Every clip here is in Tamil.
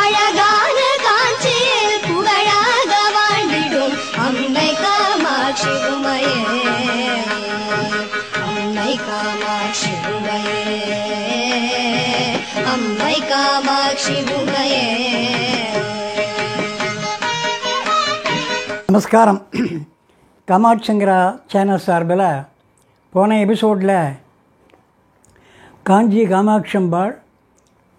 அழகான காட்சியில் புகழாக வாழ்ந்திடும் அம்மை காமாட்சி உமையே, அம்மை காமாட்சி உமையே, அம்மை காமாட்சி உமையே. நமஸ்காரம். காமாட்சிங்கரா சேனல் சார்பில் போன எபிசோடில் காஞ்சி காமாட்சம்பாள்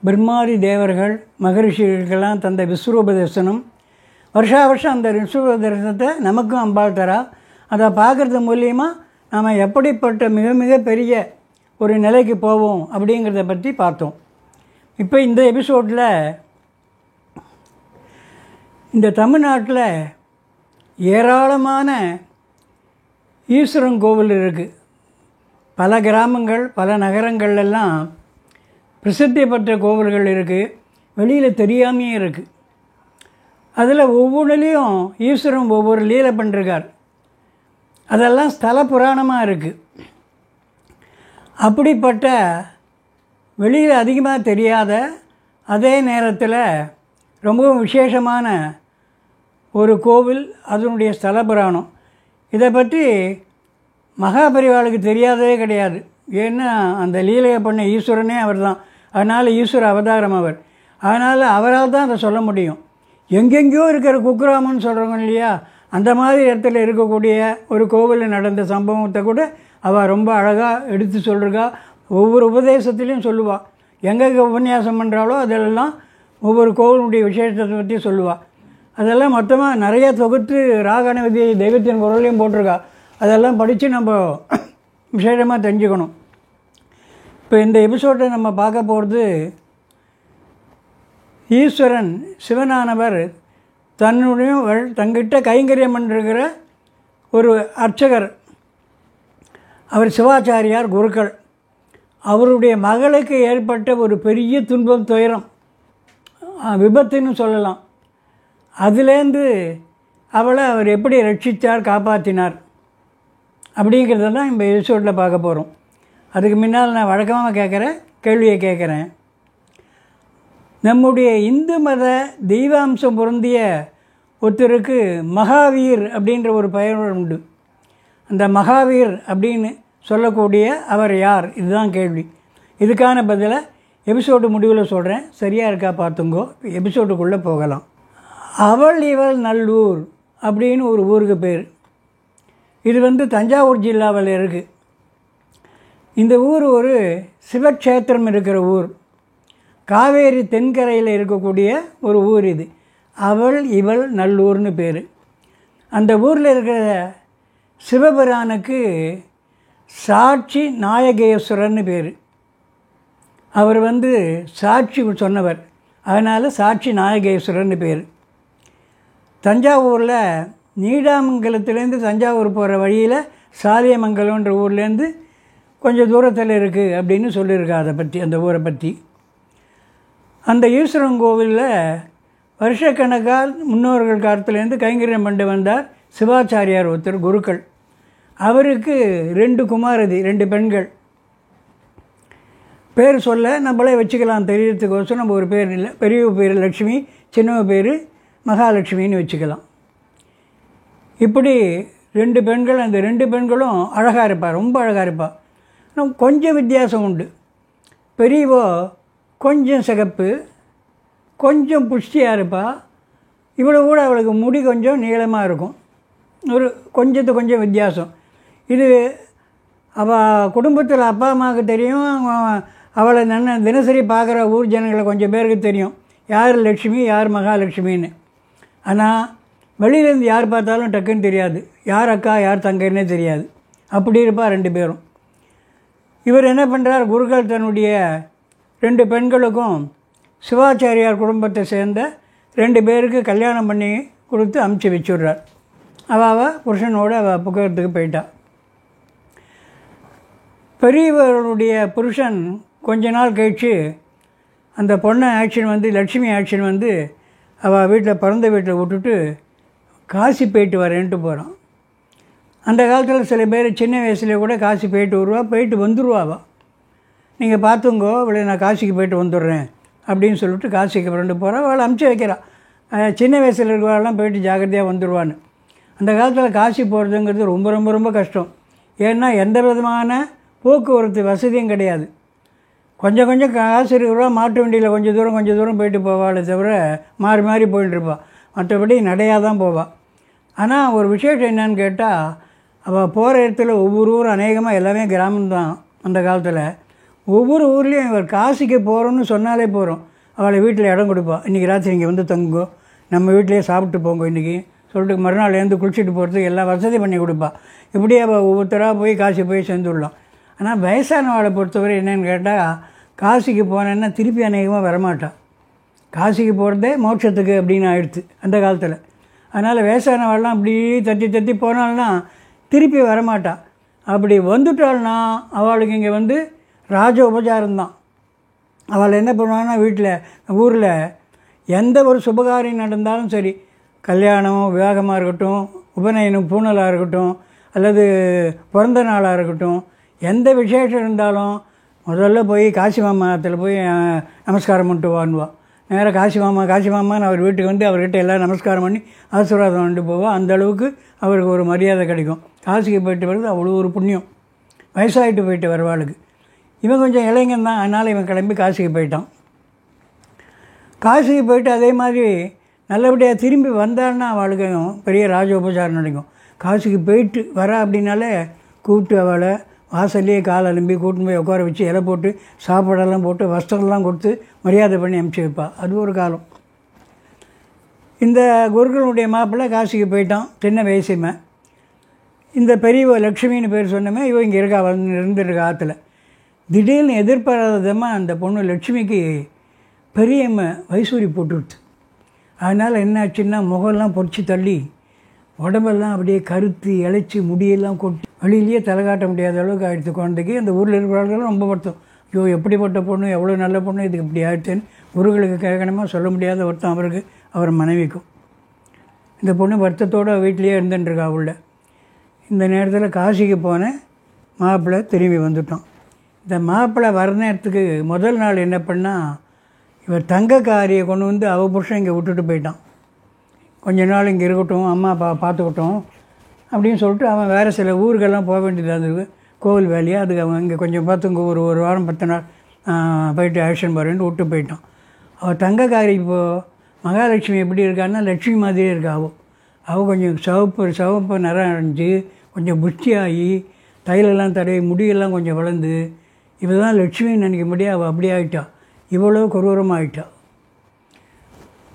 பிரம்மாதி தேவர்கள் மகரிஷிகளுக்கெல்லாம் தந்த விஸ்வரூப தரிசனம், வருஷா வருஷம் அந்த விஸ்வரூப தரிசனத்தை நமக்கும் அம்பாள் தரா. அதை பார்க்குறது மூலியமாக நாம் எப்படிப்பட்ட மிக மிக பெரிய ஒரு நிலைக்கு போவோம் அப்படிங்கிறத பற்றி பார்த்தோம். இப்போ இந்த எபிசோடில் இந்த தமிழ்நாட்டில் ஏராளமான ஈஸ்வரன் கோவில் இருக்குது. பல கிராமங்கள் பல நகரங்கள்லாம் பிரசித்தி பெற்ற கோவில்கள் இருக்குது, வெளியில் தெரியாமையே இருக்குது. அதில் ஒவ்வொன்றுலேயும் ஈஸ்வரன் ஒவ்வொரு லீலை பண்ணிருக்கார். அதெல்லாம் ஸ்தல புராணமாக இருக்குது. அப்படிப்பட்ட வெளியில் அதிகமாக தெரியாத அதே நேரத்தில் ரொம்பவும் விசேஷமான ஒரு கோவில், அதனுடைய ஸ்தல புராணம். இதை பற்றி மகாபரிவாளுக்கு தெரியாததே கிடையாது. ஏன்னா அந்த லீலையை பண்ண ஈஸ்வரனே அவர் தான். அதனால் ஈஸ்வர அவதாரம் அவர். அதனால் அவரால் தான் அதை சொல்ல முடியும். எங்கெங்கேயோ இருக்கிற குக்கிராமன்னு சொல்கிறவங்க இல்லையா, அந்த மாதிரி இடத்துல இருக்கக்கூடிய ஒரு கோவிலில் நடந்த சம்பவத்தை கூட அவள் ரொம்ப அழகாக எடுத்து சொல்லிருக்கா. ஒவ்வொரு உபதேசத்துலேயும் சொல்லுவாள். எங்கே உபன்யாசம் பண்ணுறாளோ அதெல்லாம் ஒவ்வொரு கோவிலுடைய விசேஷத்தை பற்றி சொல்லுவாள். அதெல்லாம் மொத்தமாக நிறைய தொகுத்து ராகணபதி தெய்வத்தின் குரலையும் போட்டிருக்கா. அதெல்லாம் படித்து நம்ம விசேஷமாக தெரிஞ்சுக்கணும். இப்போ இந்த எபிசோடை நம்ம பார்க்க போகிறது, ஈஸ்வரன் சிவனானவர் தங்கிட்ட கைங்கரியம் பண்ணிருக்கிற ஒரு அர்ச்சகர், அவர் சிவாச்சாரியார் குருக்கள். அவருடைய மகளுக்கு ஏற்பட்ட ஒரு பெரிய துன்பம், துயரம், விபத்துன்னு சொல்லலாம். அதுலேருந்து அவளை அவர் எப்படி ரட்சித்தார், காப்பாற்றினார் அப்படிங்கிறத தான் இந்த எபிசோடில் பார்க்க போகிறோம். அதுக்கு முன்னால் நான் வழக்கமாக கேள்வியை கேட்குறேன். நம்முடைய இந்து மத தெய்வாம்சம் பொருந்திய ஒருத்தருக்கு மகாவீர் அப்படின்ற ஒரு பெயர் உண்டு. அந்த மகாவீர் அப்படின்னு சொல்லக்கூடிய அவர் யார்? இதுதான் கேள்வி. இதுக்கான பதிலை எபிசோடு முடிவில் சொல்கிறேன். சரியாக இருக்கா பார்த்துங்கோ. எபிசோடுக்குள்ளே போகலாம். அவள் இவள் நல்லூர் அப்படின்னு ஒரு ஊருக்கு பேர். இது தஞ்சாவூர் ஜில்லாவில் இருக்குது. இந்த ஊர் ஒரு சிவக்ஷேத்திரம் இருக்கிற ஊர். காவேரி தென்கரையில் இருக்கக்கூடிய ஒரு ஊர் இது. அவள் இவள் நல்லூர்னு பேர். அந்த ஊரில் இருக்கிற சிவபிரானுக்கு சாட்சி நாயகேஸ்வரர்னு பேர். அவர் சாட்சி சொன்னவர், அதனால் சாட்சி நாயகேஸ்வரர்னு பேர். தஞ்சாவூரில் நீடாமங்கலத்துலேருந்து தஞ்சாவூர் போகிற வழியில் சாலியமங்கலம்ன்ற ஊர்லேருந்து கொஞ்சம் தூரத்தில் இருக்குது அப்படின்னு சொல்லியிருக்கா. அதை பற்றி, அந்த ஊரை பற்றி. அந்த ஈஸ்வரன் கோவிலில் வருஷக்கணக்கால் முன்னோர்கள் காலத்துலேருந்து கைங்கரியம் பண்ணி வந்தார் சிவாச்சாரியார் ஒருத்தர், குருக்கள். அவருக்கு 2 குமாரதி, 2 பெண்கள். பேர் சொல்ல நம்மளே வச்சுக்கலாம் தெரியறதுக்கோசம். நம்ம ஒரு பேர் இல்லை, பெரிய பேர் லக்ஷ்மி, சின்னவ பேர் மகாலட்சுமின்னு வச்சுக்கலாம். இப்படி 2 பெண்கள். அந்த 2 பெண்களும் அழகாக இருப்பாள், ரொம்ப அழகாக இருப்பாள். கொஞ்சம் வித்தியாசம் உண்டு. பெரியவோ கொஞ்சம் சிகப்பு, கொஞ்சம் புஷ்டியாக இருப்பாள். இவ்வளோ கூட அவளுக்கு முடி கொஞ்சம் நீளமாக இருக்கும். ஒரு கொஞ்சம் வித்தியாசம். இது அவள் குடும்பத்தில் அப்பா அம்மாவுக்கு தெரியும். அவளை தினசரி பார்க்குற ஊர் ஜனங்களை கொஞ்சம் பேருக்கு தெரியும், யார் லட்சுமி யார் மகாலட்சுமின்னு. ஆனால் வெளியிலேருந்து யார் பார்த்தாலும் டக்குன்னு தெரியாது, யார் அக்கா யார் தங்கைன்னே தெரியாது. அப்படி இருப்பாள் 2 பேரும். இவர் என்ன பண்ணுறார், குருக்கள் தன்னுடைய 2 பெண்களுக்கும் சிவாச்சாரியார் குடும்பத்தை சேர்ந்த 2 பேருக்கு கல்யாணம் பண்ணி கொடுத்து அமுச்சு வச்சுடுறார். அவள் புருஷனோடு அவள் புக்கத்துக்கு போயிட்டா. பெரியவருடைய புருஷன் கொஞ்ச நாள் கழித்து அந்த பொண்ணை ஆக்ஷன் லட்சுமி ஆக்ஷன் அவள் வீட்டில் பிறந்த வீட்டில் விட்டுட்டு காசி போயிட்டு வரேன்ட்டு போகிறான். அந்த காலத்தில் சில பேர் சின்ன வயசுலேயே கூட காசி போயிட்டு வருவா, போயிட்டு வந்துடுவாள். நீங்கள் பார்த்துங்கோ இவளை நான் காசிக்கு போயிட்டு வந்துடுறேன் அப்படின்னு சொல்லிட்டு காசிக்கு ஃப்ரெண்டு போகிறா. அவளை அமுச்சு வைக்கிறாள். சின்ன வயசில் இருக்கிறவெல்லாம் போயிட்டு ஜாக்கிரதையாக வந்துடுவான்னு. அந்த காலத்தில் காசி போகிறதுங்கிறது ரொம்ப ரொம்ப ரொம்ப கஷ்டம். ஏன்னா எந்த விதமான போக்குவரத்து வசதியும் கிடையாது. கொஞ்சம் கொஞ்சம் காசு இருக்கிறவா மாட்டு வண்டியில் கொஞ்சம் தூரம் போயிட்டு போவாளே தவிர மாறி மாறி போயிட்டுருப்பாள். மற்றபடி நடையாக தான் போவாள். ஆனால் ஒரு விசேஷம் என்னன்னு கேட்டால், அவள் போகிற இடத்துல ஒவ்வொரு ஊரும் அநேகமாக எல்லாமே கிராமம்தான். அந்த காலத்தில் ஒவ்வொரு ஊர்லேயும் இவர் காசிக்கு போகிறோன்னு சொன்னாலே போகிறோம், அவளை வீட்டில் இடம் கொடுப்பாள். இன்றைக்கி ராத்திரி இங்கே வந்து தங்குங்கோ, நம்ம வீட்டிலே சாப்பிட்டு போங்க இன்றைக்கி சொல்லிட்டு மறுநாள் எழுந்து குளிச்சுட்டு போகிறதுக்கு எல்லா வசதி பண்ணி கொடுப்பாள். இப்படியே அவள் ஒவ்வொருத்தராக போய் காசி போய் சேர்ந்துடலாம். ஆனால் வயசானவாளை பொறுத்தவரை என்னென்னு கேட்டால், காசிக்கு போனேன்னா திருப்பி அநேகமாக வரமாட்டாள். காசிக்கு போகிறதே மோட்சத்துக்கு அப்படின்னு ஆயிடுச்சு அந்த காலத்தில். அதனால் வயசானவாள்லாம் அப்படி தட்டி போனால்னா திருப்பி வரமாட்டாள். அப்படி வந்துட்டாள்னா அவளுக்கு இங்கே வந்து ராஜ உபச்சாரம்தான். அவள் என்ன பண்ணுவான்னா, வீட்டில் ஊரில் எந்த ஒரு சுபகாரியம் நடந்தாலும் சரி, கல்யாணம் விவாகமாக இருக்கட்டும், உபநயனம் பூணலாக இருக்கட்டும், அல்லது பிறந்த நாளாக இருக்கட்டும், எந்த விசேஷம் இருந்தாலும் முதல்ல போய் காசி மாமாத்தில் போய் நமஸ்காரம் பண்ணிட்டு வாங்குவாள். நேராக காசி மாமான்னு அவர் வீட்டுக்கு வந்து அவர்கிட்ட எல்லாம் நமஸ்காரம் பண்ணி ஆசீர்வாதம் பண்ணிட்டு போவாள். அந்த அளவுக்கு அவருக்கு ஒரு மரியாதை கிடைக்கும். காசிக்கு போயிட்டு வருது அவ்வளோ ஒரு புண்ணியம். வயசாகிட்டு போயிட்டு வருவாளுக்கு. இவன் கொஞ்சம் இளைஞன் தான், அதனால் இவன் கிளம்பி காசிக்கு போயிட்டான். காசிக்கு போயிட்டு அதே மாதிரி நல்லபடியாக திரும்பி வந்தான்னா அவளுக்கு பெரிய ராஜ உபச்சாரம் நடக்கும். காசிக்கு போயிட்டு வர அப்படின்னாலே கூப்பிட்டு அவளை வாசல்லையே கால் அலும்பி கூட்டின்னு போய் உட்கார வச்சு இலை போட்டு சாப்பாடெல்லாம் போட்டு வஸ்திரம்லாம் கொடுத்து மரியாதை பண்ணி அனுப்பிச்சி வைப்பாள். அது ஒரு காலம். இந்த குருக்களுடைய மாப்பிள்ளை காசிக்கு போயிட்டான், சின்ன வயசுமே. இந்த பெரியவ லக்ஷ்மின்னு பேர் சொன்னமே, இவன் இங்கே இருக்கா, இருந்துருக்கா ஆற்றுல. திடீர்னு எதிர்பாராதமாக அந்த பொண்ணு லட்சுமிக்கு பெரியம்மை வைசூரி போட்டுடுச்சு. அதனால் என்ன ஆச்சுன்னா, முகம்லாம் பொறிச்சு தள்ளி உடம்பெல்லாம் அப்படியே கருத்து இழைச்சி முடியெல்லாம் கொட்டி வெளியிலேயே தலை காட்ட முடியாத அளவுக்கு ஆகிடுச்சு குழந்தைக்கு. அந்த ஊரில் இருக்கிறவர்களும் ரொம்ப வருத்தம். ஐயோ எப்படிப்பட்ட பொண்ணு, எவ்வளோ நல்ல பொண்ணு, இதுக்கு இப்படி ஆகிடுச்சேன்னு குருகளுக்கு கேட்கணுமா சொல்ல முடியாத வருத்தம் அவருக்கு, அவர் மனைவிக்கும். இந்த பொண்ணு வருத்தத்தோடு வீட்டிலேயே இருந்துட்டுருக்கா உள்ள. இந்த நேரத்தில் காசிக்கு போன மாப்பிள்ளை திரும்பி வந்துட்டோம். இந்த மாப்பிள்ளை வர நேரத்துக்கு முதல் நாள் என்ன பண்ணால், இவர் தங்கக்காரியை கொண்டு வந்து அவள் புருஷன் இங்கே விட்டுட்டு போயிட்டான். கொஞ்ச நாள் இங்கே இருக்கட்டும், அம்மா அப்பா பார்த்துக்கட்டும் அப்படின்னு சொல்லிட்டு அவன் வேறு சில ஊருக்கெல்லாம் போக வேண்டியதாக இருந்தது, கோவில் வேலையாக. அதுக்கு அவன் இங்கே கொஞ்சம் பார்த்துங்க ஒரு வாரம் 10 நாள் போயிட்டு ஆக்ஷன் போகிறேன்ட்டு விட்டு போயிட்டான். அவள் தங்கக்காரி இப்போது மகாலட்சுமி எப்படி இருக்கான்னா லட்சுமி மாதிரியே இருக்கா. அவள் கொஞ்சம் சிவப்பு நிறம் அடைஞ்சு கொஞ்சம் புஷ்டியாகி தைலெல்லாம் தடவி முடியெல்லாம் கொஞ்சம் வளர்ந்து இவ தான் லட்சுமின்னு நினைக்க முடியாது. அவள் அப்படி ஆகிட்டா, இவ்வளோ கொரூரமாக ஆகிட்டா.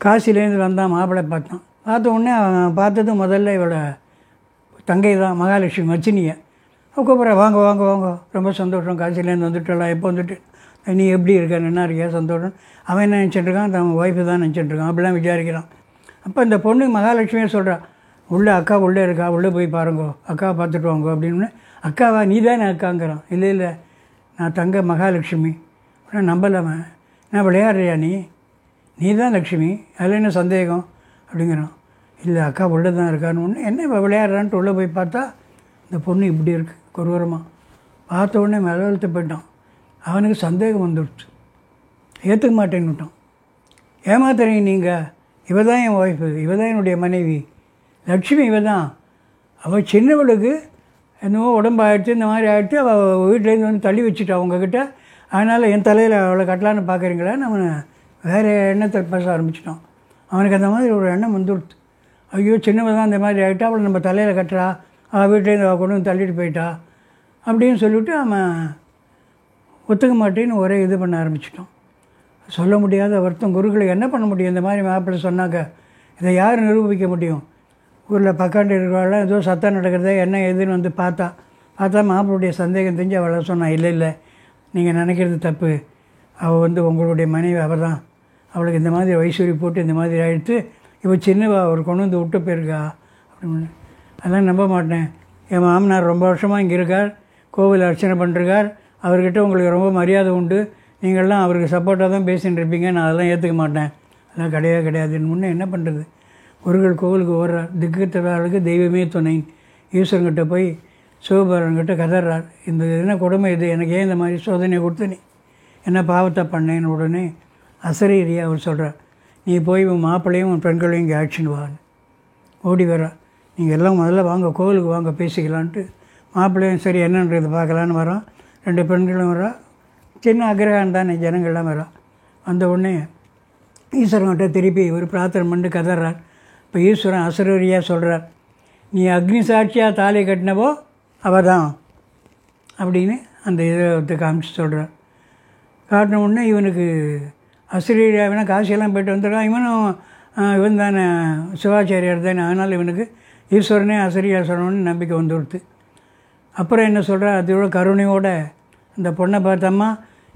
காசிலேருந்து வந்தான், மாப்பிள்ளை பார்த்த உடனே அவன் பார்த்தது முதல்ல இவளை தங்கை தான், மகாலட்சுமி மச்சினியை. கூப்பிட்றா, வாங்க வாங்க வாங்க, ரொம்ப சந்தோஷம், காசிலேருந்து வந்துட்டலாம், எப்போ வந்துட்டு நீ எப்படி இருக்க, என்ன இருக்கியா, சந்தோஷம். அவன் என்ன நினச்சிட்ருக்கான், தன் ஒய்ஃபு தான் நினச்சிட்ருக்கான், அப்படிலாம் விசாரிக்கிறான். அப்போ இந்த பொண்ணு மகாலட்சுமியே சொல்கிறா, உள்ளே அக்கா உள்ளே இருக்கா, உள்ளே போய் பாருங்கோ, அக்காவை பார்த்துட்டு வாங்கோ அப்படின்னு. அக்காவா, நீ தானே அக்காங்கிறான். இல்லை நான் தங்க மகாலட்சுமி. ஆனால் நம்பலாமன், நான் விளையாடுறியா, நீ தான் லக்ஷ்மி, அதில் என்ன சந்தேகம் அப்படிங்கிறான். இல்லை அக்கா உள்ளே தான் இருக்கான்னு ஒன்று. என்ன விளையாடுறான்ட்டு உள்ளே போய் பார்த்தா இந்த பொண்ணு இப்படி இருக்குது கொரூரமாக. பார்த்த உடனே மெலவெழுத்து போயிட்டான். அவனுக்கு சந்தேகம் வந்துடுச்சு, ஏற்றுக்க மாட்டேன்னு விட்டான். ஏமாத்துறீங்க நீங்கள், இவ தான் என் ஒய்ஃபு, இவ தான் என்னுடைய மனைவி லக்ஷ்மி, இவ தான். அவள் சின்னவளுக்கு என்னவோ உடம்பு ஆகிடுச்சு, இந்த மாதிரி ஆகிடுச்சு, அவள் வீட்டிலேருந்து வந்து தள்ளி வச்சுட்டா உங்ககிட்ட, அதனால் என் தலையில் அவளை கட்டலான்னு பார்க்குறீங்களான்னு அவனை வேறு எண்ணத்தை பேச ஆரம்பிச்சிட்டான். அவனுக்கு அந்த மாதிரி ஒரு எண்ணம் வந்துடுச்சு. ஐயோ சின்னவ தான் இந்த மாதிரி ஆகிட்டா, அவளை நம்ம தலையில் கட்டுறா, அவள் வீட்டிலேருந்து அவள் கொண்டு வந்து தள்ளிட்டு போயிட்டா அப்படின்னு சொல்லிவிட்டு அவன் ஒத்துக்க மாட்டேன்னு ஒரே இது பண்ண ஆரம்பிச்சிட்டான். சொல்ல முடியாத வருத்தம். குருக்களுக்கு என்ன பண்ண முடியும், இந்த மாதிரி மாப்பிள்ளை சொன்னாக்க இதை யார் நிரூபிக்க முடியும்? ஊரில் பக்காண்டு இருக்கிறவாள் ஏதோ சத்தம் நடக்கிறதே என்ன ஏதுன்னு வந்து பார்த்தா மாப்பிள்ளுடைய சந்தேகம் தெரிஞ்சு அவளை சொன்னான், இல்லை நீங்கள் நினைக்கிறது தப்பு, அவள் வந்து உங்களுடைய மனைவி, அவள் தான், அவளுக்கு இந்த மாதிரி வைசூரி போட்டு இந்த மாதிரி ஆகிடுத்து, இப்போ சின்னவா அவர் கொண்டு வந்து விட்டு போயிருக்கா அப்படின்னு. அதெல்லாம் நம்ப மாட்டேன். என் மாமனார் ரொம்ப வருஷமாக இங்கே இருக்கார், கோவில் அர்ச்சனை பண்ணிருக்கார், அவர்கிட்ட உங்களுக்கு ரொம்ப மரியாதை உண்டு, நீங்கள்லாம் அவருக்கு சப்போர்ட்டாக தான் பேசிகிட்டு இருப்பீங்க, நான் அதெல்லாம் ஏற்றுக்க மாட்டேன், அதெல்லாம் கிடையாதுன்னு. முன்னே என்ன பண்ணுறது, குருக்கள் கோவிலுக்கு ஓடுறார், திக்கு தராளுக்கு தெய்வமே துணை, ஈஸ்வரங்கிட்ட போய் சிவபாரன்கிட்ட கதறார், இந்த என்ன கொடுமை இது, எனக்கு ஏன் இந்த மாதிரி சோதனையை கொடுத்து நீ என்ன பாவத்தை பண்ணேன்னு உடனே அசரீரியா அவர் சொல்கிறார், நீ போய் உன் மாப்பிள்ளையும் உன் பெண்களையும் இங்கே அழைச்சின்னு வான்னு ஓடி வரா. நீங்கள் எல்லாம் முதல்ல வாங்க, கோவிலுக்கு வாங்க பேசிக்கலான்ட்டு மாப்பிள்ளையும் சரி என்னன்றது பார்க்கலான்னு வரோம். 2 பெண்களும் வரா. சின்ன அக்ரஹாரம் தானே, ஜனங்கள்லாம் வரா. வந்த உடனே ஈஸ்வரன்கிட்ட திருப்பி ஒரு பிரார்த்தனை பண்ணி கதறார். இப்போ ஈஸ்வரன் அசரீரியாக சொல்கிறார், நீ அக்னி சாட்சியாக தாலி கட்டினவோ அவள் தான் அப்படின்னு அந்த இதை காமிச்சு சொல்கிறார். காட்டின உடனே இவனுக்கு அசரீரியாவினா காசியெல்லாம் போய்ட்டு வந்துடுறான். இவன் தானே சிவாச்சாரியார் தானே, அதனால் இவனுக்கு ஈஸ்வரனே அசரீரியா சொன்னோன்னு நம்பிக்கை வந்துடுத்து. அப்புறம் என்ன சொல்கிறா, அதோட கருணையோட அந்த பொண்ணை பார்த்தம்மா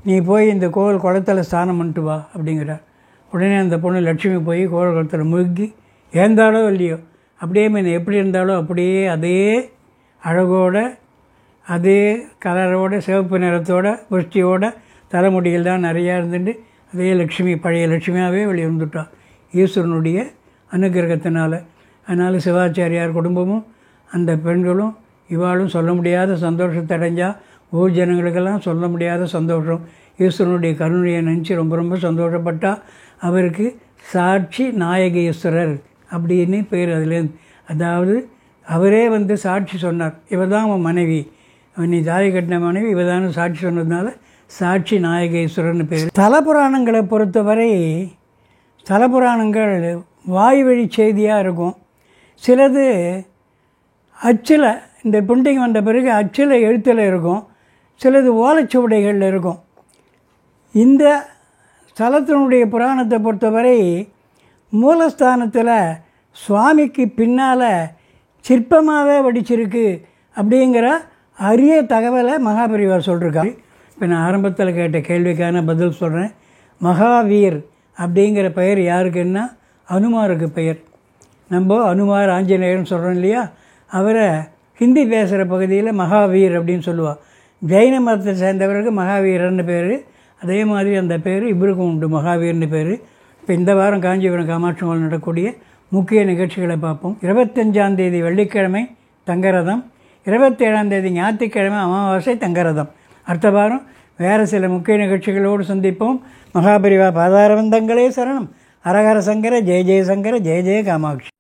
நீ போய் இந்த கோவில் குளத்தில் ஸ்நானம் பண்ணிட்டு வா அப்படிங்கிறார். உடனே அந்த பொண்ணு லட்சுமி போய் கோவில் குளத்தில் முழுகி ஏந்தாலோ இல்லையோ அப்படியே மீன் எப்படி இருந்தாலோ அப்படியே அதே அழகோட அதே கலரோட சிவப்பு நிறத்தோட புஷ்டியோட தலைமுடிகள் தான் நிறையா இருந்துட்டு அதே லட்சுமி பழைய லட்சுமியாகவே வெளியே வந்துட்டாள் ஈஸ்வரனுடைய அனுகிரகத்தினால். அதனால் சிவாச்சாரியார் குடும்பமும் அந்த பெண்களும் இவாளும் சொல்ல முடியாத சந்தோஷத்தை அடைஞ்சா. ஊர் ஜனங்களுக்கெல்லாம் சொல்ல முடியாத சந்தோஷம். ஈஸ்வரனுடைய கருணையை நினச்சி ரொம்ப ரொம்ப சந்தோஷப்பட்டா. அவருக்கு சாட்சி நாயகேஸ்வரர் அப்படின்னு பேர் அதுலேருந்து. அதாவது அவரே வந்து சாட்சி சொன்னார், இவ தான் அவன் மனைவி, நீ தாலி கட்டின மனைவி இவ தான் சாட்சி சொன்னதுனால சாட்சி நாயகேஸ்வரர்னு பேர். ஸ்தல புராணங்களை பொறுத்தவரை ஸ்தல புராணங்கள் வாய் வழி செய்தியாக இருக்கும். சிலது அச்சில், இந்த புண்டிங் வந்த பிறகு அச்சில் எழுத்தில் இருக்கும். சிலது ஓலைச்சுவடைகளில் இருக்கும். இந்த ஸ்தலத்தினுடைய புராணத்தை பொறுத்தவரை மூலஸ்தானத்தில் சுவாமிக்கு பின்னால் சிற்பமாகவே வடிச்சிருக்கு அப்படிங்கிற அரிய தகவலை மகாபெரிவா சொல்லியிருக்காரு. இப்போ நான் ஆரம்பத்தில் கேட்ட கேள்விக்கான பதில் சொல்கிறேன். மகாவீர் அப்படிங்கிற பெயர் யாருக்குன்னா அனுமாருக்கு பெயர். நம்ம அனுமார் ஆஞ்சநேயர்னு சொல்கிறோம் இல்லையா, அவரை ஹிந்தி பேசுகிற பகுதியில் மகாவீர் அப்படின்னு சொல்லுவாள். ஜெயின மதத்தை சேர்ந்தவருக்கு மகாவீரர்னு பேர். அதே மாதிரி அந்த பேர் இவருக்கும் உண்டு, மகாவீர்னு பேர். இப்போ இந்த வாரம் காஞ்சிபுரம் காமாட்சி அம்மாள் நடக்கக்கூடிய முக்கிய நிகழ்ச்சிகளை பார்ப்போம். 25ஆம் தேதி வெள்ளிக்கிழமை தங்கரதம், 27ஆம் தேதி ஞாயிற்றுக்கிழமை அமாவாசை தங்கரதம். அடுத்த வாரம் வேறு சில முக்கிய நிகழ்ச்சிகளோடு சந்திப்போம். மகாபெரிவா பாதாரவந்தங்களே சரணம். ஹரஹர சங்கர, ஜெய ஜெயசங்கர, ஜெய ஜெய காமாட்சி.